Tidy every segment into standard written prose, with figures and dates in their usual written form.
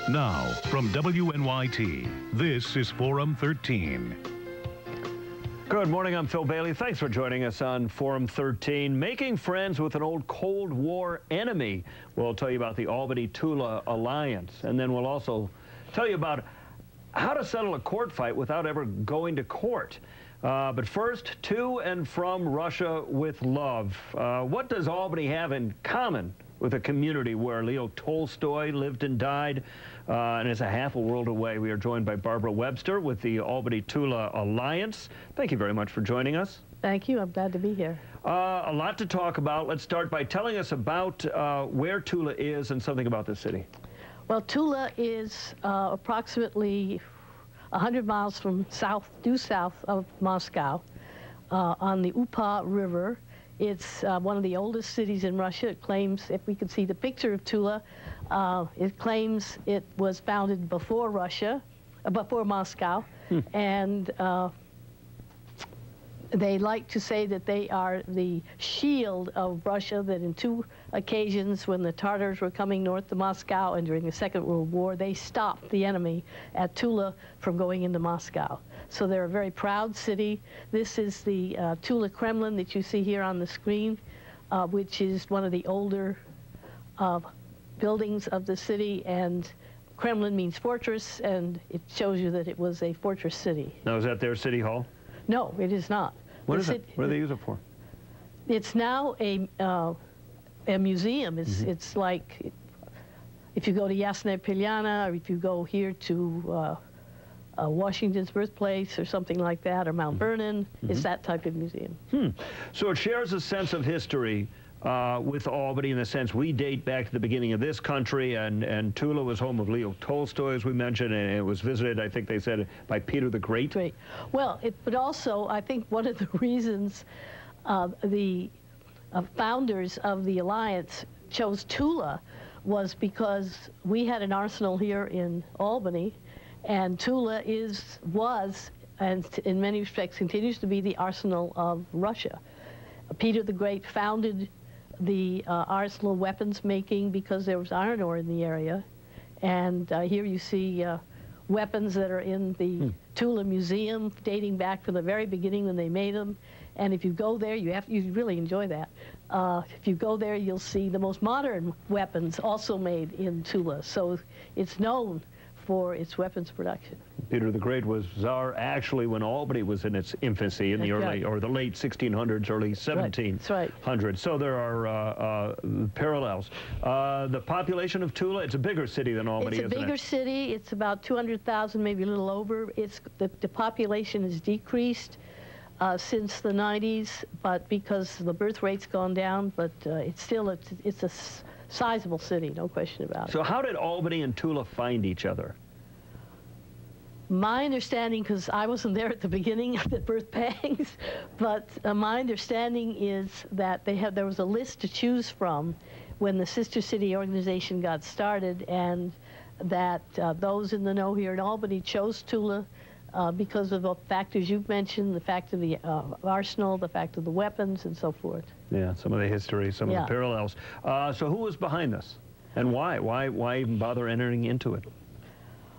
Now, from WNYT, this is Forum 13. Good morning, I'm Phil Bailey. Thanks for joining us on Forum 13. Making friends with an old Cold War enemy. We'll tell you about the Albany-Tula Alliance, and then we'll also tell you about how to settle a court fight without ever going to court. But first, to and from Russia with love. What does Albany have in common with a community where Leo Tolstoy lived and died, and is a half a world away? We are joined by Barbara Webster with the Albany-Tula Alliance. Thank you very much for joining us. Thank you. I'm glad to be here. A lot to talk about. Let's start by telling us about where Tula is and something about the city. Well, Tula is approximately 100 miles from due south of Moscow on the Upa River. It's one of the oldest cities in Russia. It claims, if we could see the picture of Tula, it claims it was founded before Moscow, and they like to say that they are the shield of Russia, that in 2 occasions when the Tatars were coming north to Moscow and during the Second World War, they stopped the enemy at Tula from going into Moscow. So they're a very proud city. This is the Tula Kremlin that you see here on the screen, which is one of the older buildings of the city, and Kremlin means fortress, and it shows you that it was a fortress city. Now, is that their city hall? No, it is not. What is it? What do they use it for? It's now a museum. It's like if you go to Yasnaya Polyana, or if you go here to Washington's birthplace or something like that, or Mount Vernon, it's that type of museum. So it shares a sense of history with Albany, in the sense we date back to the beginning of this country, and Tula was home of Leo Tolstoy, as we mentioned, and it was visited, I think they said, by Peter the Great. Great. Well, but also, I think one of the reasons the founders of the Alliance chose Tula was because we had an arsenal here in Albany, and Tula was, and in many respects continues to be, the arsenal of Russia. Peter the Great founded the arsenal weapons making because there was iron ore in the area, and here you see weapons that are in the Tula Museum dating back to the very beginning when they made them. And if you go there, you really enjoy that. If you go there, you'll see the most modern weapons also made in Tula. So it's known for its weapons production. Peter the Great was czar actually when Albany was in its infancy in the early or the late 1600s, early 1700s. That's right. So there are parallels. The population of Tula, it's a bigger city than Albany, isn't it? It's a bigger city. It's about 200,000, maybe a little over. The population has decreased since the 90s, but because the birth rate's gone down, but it's still a sizable city, no question about it. So how did Albany and Tula find each other? My understanding, because I wasn't there at the beginning of the birth pangs, but my understanding is that there was a list to choose from when the Sister City organization got started, and that those in the know here in Albany chose Tula because of the factors you've mentioned, the fact of the arsenal, the fact of the weapons, and so forth. Yeah, some of the history, some of the parallels. So who was behind this, and why? Why even bother entering into it?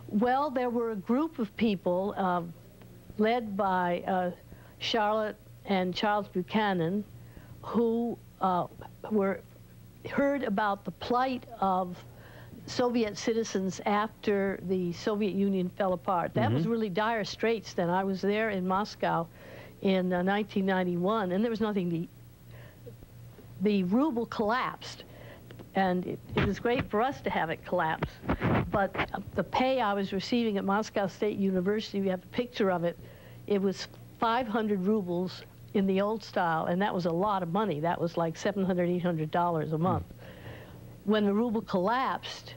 Well, there were a group of people led by Charlotte and Charles Buchanan, who heard about the plight of Soviet citizens after the Soviet Union fell apart. That was really dire straits then. I was there in Moscow in 1991, and there was nothing to eat. The ruble collapsed, and it was great for us to have it collapse. But the pay I was receiving at Moscow State University, we have a picture of it, it was 500 rubles in the old style, and that was a lot of money. That was like $700, $800 a month. When the ruble collapsed,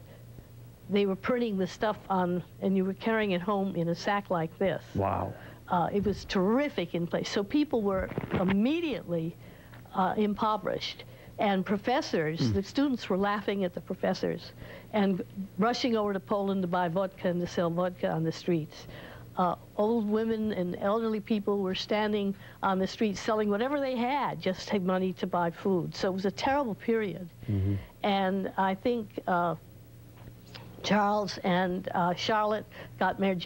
they were printing the stuff on, and you were carrying it home in a sack like this. Wow. It was terrific in place. So people were immediately impoverished. And professors, the students were laughing at the professors and rushing over to Poland to buy vodka and to sell vodka on the streets. Old women and elderly people were standing on the streets selling whatever they had just to have money to buy food. So it was a terrible period. And I think Charles and Charlotte got Mayor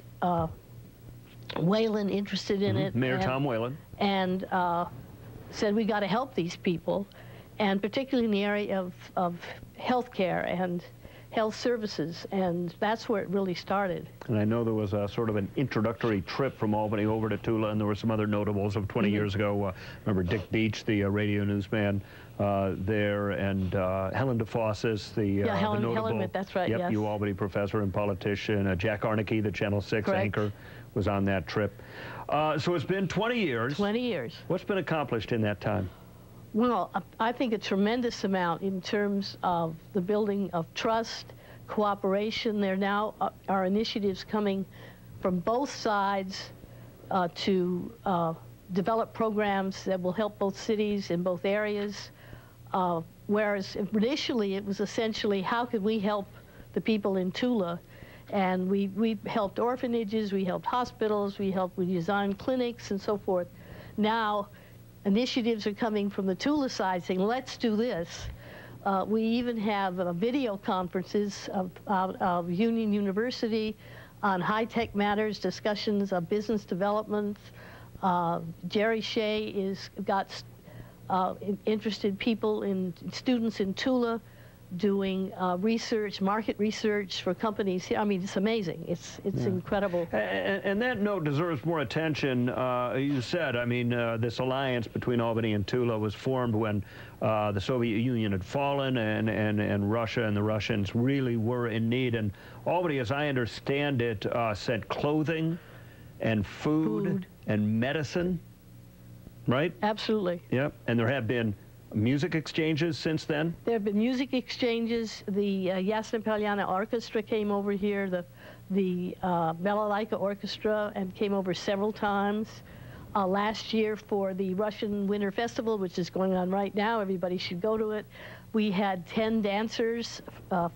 Whalen interested in it. Mayor Tom Whalen. And said, we got to help these people, and particularly in the area of health care and health services, and that's where it really started. And I know there was a sort of an introductory trip from Albany over to Tula, and there were some other notables of 20 years ago. Remember Dick Beach, the radio newsman there, and Helen DeFossis, the notable, Helen, that's right, yes. UAlbany professor and politician. Jack Arneke, the Channel 6 anchor, was on that trip. So it's been 20 years. 20 years. What's been accomplished in that time? Well, I think a tremendous amount in terms of the building of trust, cooperation. There now are initiatives coming from both sides to develop programs that will help both cities in both areas. Whereas initially it was essentially, how could we help the people in Tula? And we helped orphanages, we helped hospitals, we designed clinics and so forth. Now, initiatives are coming from the Tula side saying, let's do this. We even have video conferences of Union University on high-tech matters, discussions of business development. Jerry Shea has got interested people in students in Tula doing research, market research for companies here. I mean, it's amazing. It's incredible. And that note deserves more attention. You said, I mean, this alliance between Albany and Tula was formed when the Soviet Union had fallen, and Russia and the Russians really were in need. And Albany, as I understand it, sent clothing and food and medicine, right? Absolutely. Yep. And there have been music exchanges since then? There have been music exchanges. The Yasna Polyana Orchestra came over here, the Balalaika Orchestra, and came over several times. Last year for the Russian Winter Festival, which is going on right now, everybody should go to it, we had 10 dancers,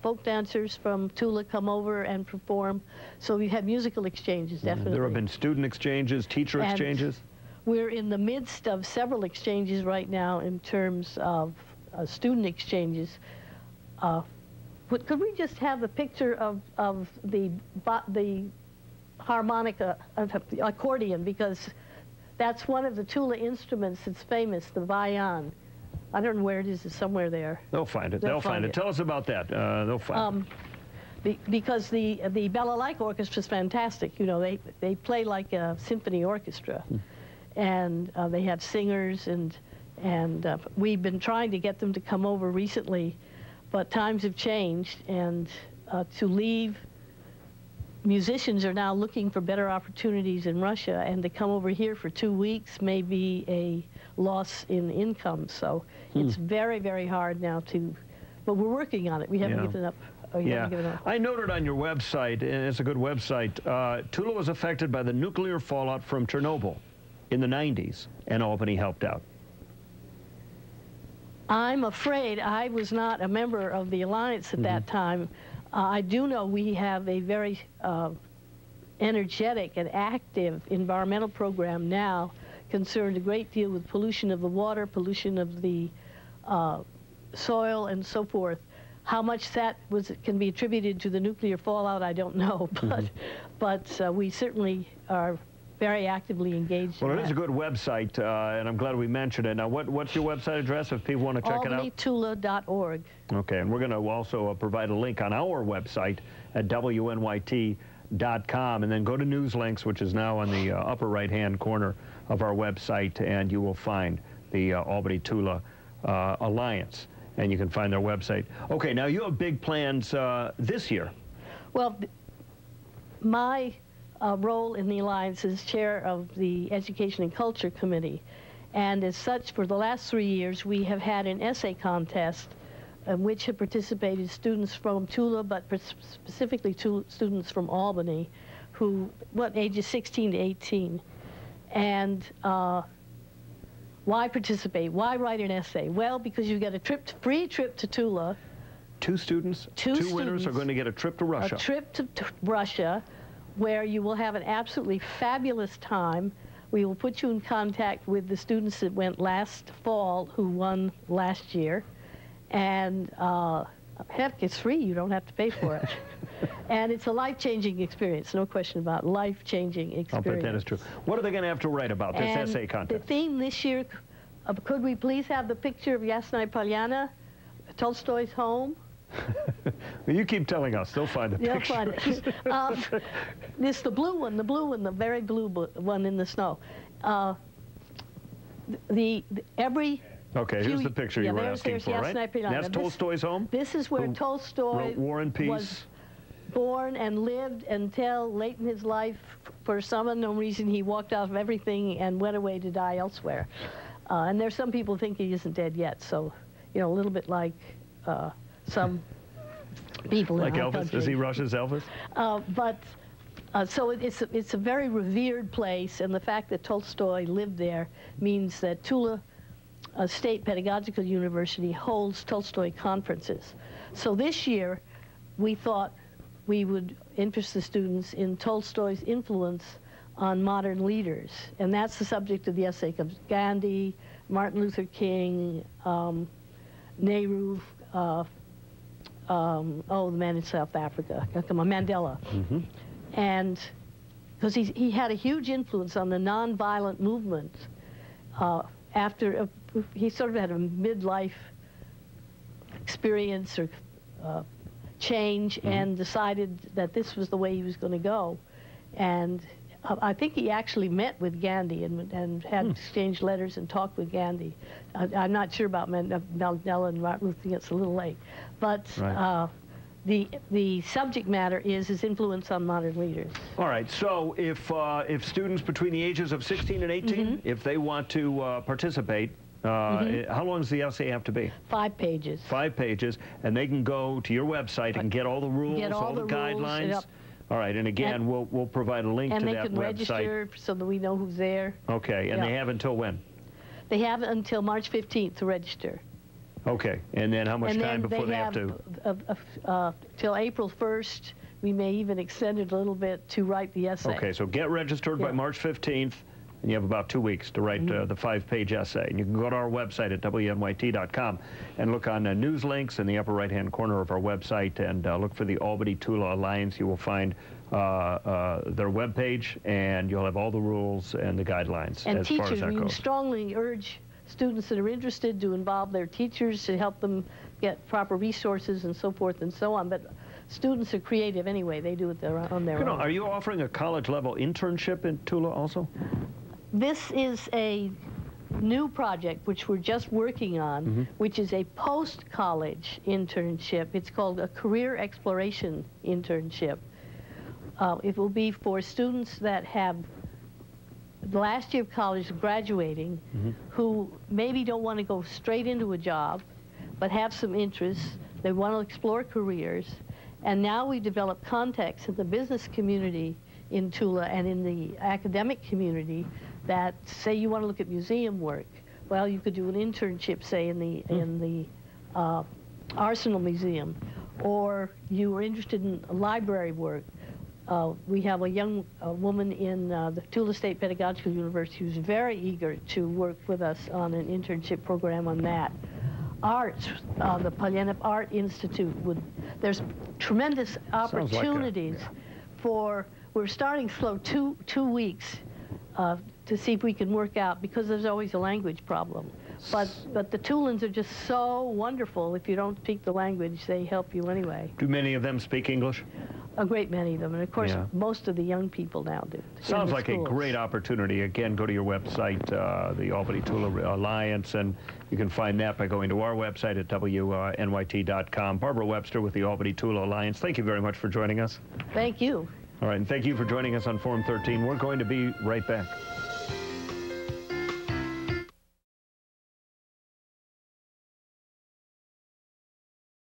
folk dancers from Tula come over and perform. So we had musical exchanges, definitely. There have been student exchanges, teacher exchanges? We're in the midst of several exchanges right now in terms of student exchanges. Could we just have a picture of the harmonica, the accordion, because that's one of the Tula instruments that's famous, the bayan. I don't know where it is. It's somewhere there. They'll find it. They'll find it. Tell us about that. They'll find it. Because the Balalaika Orchestra is fantastic. You know, they play like a symphony orchestra. And they have singers, and we've been trying to get them to come over recently, but times have changed, and to leave, musicians are now looking for better opportunities in Russia, and to come over here for 2 weeks may be a loss in income. So it's very, very hard now but we're working on it. We haven't given up. I noted on your website, and it's a good website, Tula was affected by the nuclear fallout from Chernobyl in the 90s, and Albany helped out. I'm afraid I was not a member of the Alliance at that time. I do know we have a very energetic and active environmental program now, concerned a great deal with pollution of the water, pollution of the soil, and so forth. How much that can be attributed to the nuclear fallout, I don't know, but we certainly are very actively engaged. Well, it is a good website, and I'm glad we mentioned it. Now, what's your website address if people want to check it out? Albany-Tula.org. Okay, and we're going to also provide a link on our website at WNYT.com, and then go to News Links, which is now on the upper right-hand corner of our website, and you will find the Albany-Tula Alliance, and you can find their website. Okay, now you have big plans this year. Well, my role in the Alliance is chair of the Education and Culture Committee. And as such, for the last 3 years, we have had an essay contest in which have participated students from Tula, but specifically students from Albany, who, ages 16 to 18. And why participate? Why write an essay? Well, because you get a free trip to Tula. Two winners are going to get a trip to Russia. A trip to Russia, where you will have an absolutely fabulous time. We will put you in contact with the students that went last fall who won last year. And Heck, it's free. You don't have to pay for it. And it's a life-changing experience, no question about it. Life-changing experience. I'll bet that is true. What are they going to have to write about this essay contest? The theme this year, could we please have the picture of Yasnaya Polyana, Tolstoy's home? Well, you keep telling us. They'll find the picture. They'll find it. This the blue one, the very blue one in the snow. Okay, here's the picture you were asking for, right? That's Tolstoy's home? This is where Tolstoy War and Peace. was born and lived until late in his life. For some unknown reason, he walked out of everything and went away to die elsewhere. And there's some people who think he isn't dead yet, so, you know, a little bit like some people like in our Elvis? country. Is he Russia's Elvis? So it's a very revered place, and the fact that Tolstoy lived there means that Tula State Pedagogical University holds Tolstoy conferences. So this year, we thought we would interest the students in Tolstoy's influence on modern leaders, and that's the subject of the essay. Gandhi, Martin Luther King, Nehru, the man in South Africa, Mandela. Mm-hmm. And because he had a huge influence on the nonviolent movement after he sort of had a midlife experience or change, and decided that this was the way he was going to go. And I think he actually met with Gandhi and had exchanged letters and talked with Gandhi. I'm not sure about Mandela and Martin Luther King. It's a little late. But the subject matter is his influence on modern leaders. All right, so if students between the ages of 16 and 18, if they want to participate, how long does the essay have to be? 5 pages. 5 pages, and they can go to your website and get all the rules, all the guidelines. Yep. All right, and again, we'll provide a link to that website. And they can register so that we know who's there. Okay, and they have until when? They have until March 15th to register. Okay, and then how much time before they have to? Till April 1st. We may even extend it a little bit to write the essay. Okay, so get registered by March 15th, and you have about 2 weeks to write the 5-page essay. And you can go to our website at WNYT.com and look on news links in the upper right-hand corner of our website, and look for the Albany-Tula Alliance. You will find their webpage, and you'll have all the rules and the guidelines and as teachers, far as that goes. we strongly urge students that are interested to involve their teachers to help them get proper resources and so forth and so on. But students are creative anyway. They do it on their own. Are you offering a college-level internship in Tula also? This is a new project which we're just working on, which is a post-college internship. It's called a Career Exploration Internship. It will be for students that have the last year of college graduating, who maybe don't want to go straight into a job, but have some interests. They want to explore careers. And now we develop contacts in the business community in Tula and in the academic community that say you want to look at museum work. Well, you could do an internship, say, in the Arsenal Museum, or you were interested in library work. We have a young woman in the Tula State Pedagogical University who's very eager to work with us on an internship program on that. Arts, the Polyana Art Institute there's tremendous opportunities for, we're starting slow, two weeks to see if we can work out, because there's always a language problem. But the Tulans are just so wonderful. If you don't speak the language, they help you anyway. Do many of them speak English? A great many of them, and of course, most of the young people now do. Sounds like a great opportunity. Again, go to your website, the Albany-Tula Alliance, and you can find that by going to our website at WNYT.com. Barbara Webster with the Albany-Tula Alliance, thank you very much for joining us. Thank you. All right, and thank you for joining us on Forum 13. We're going to be right back.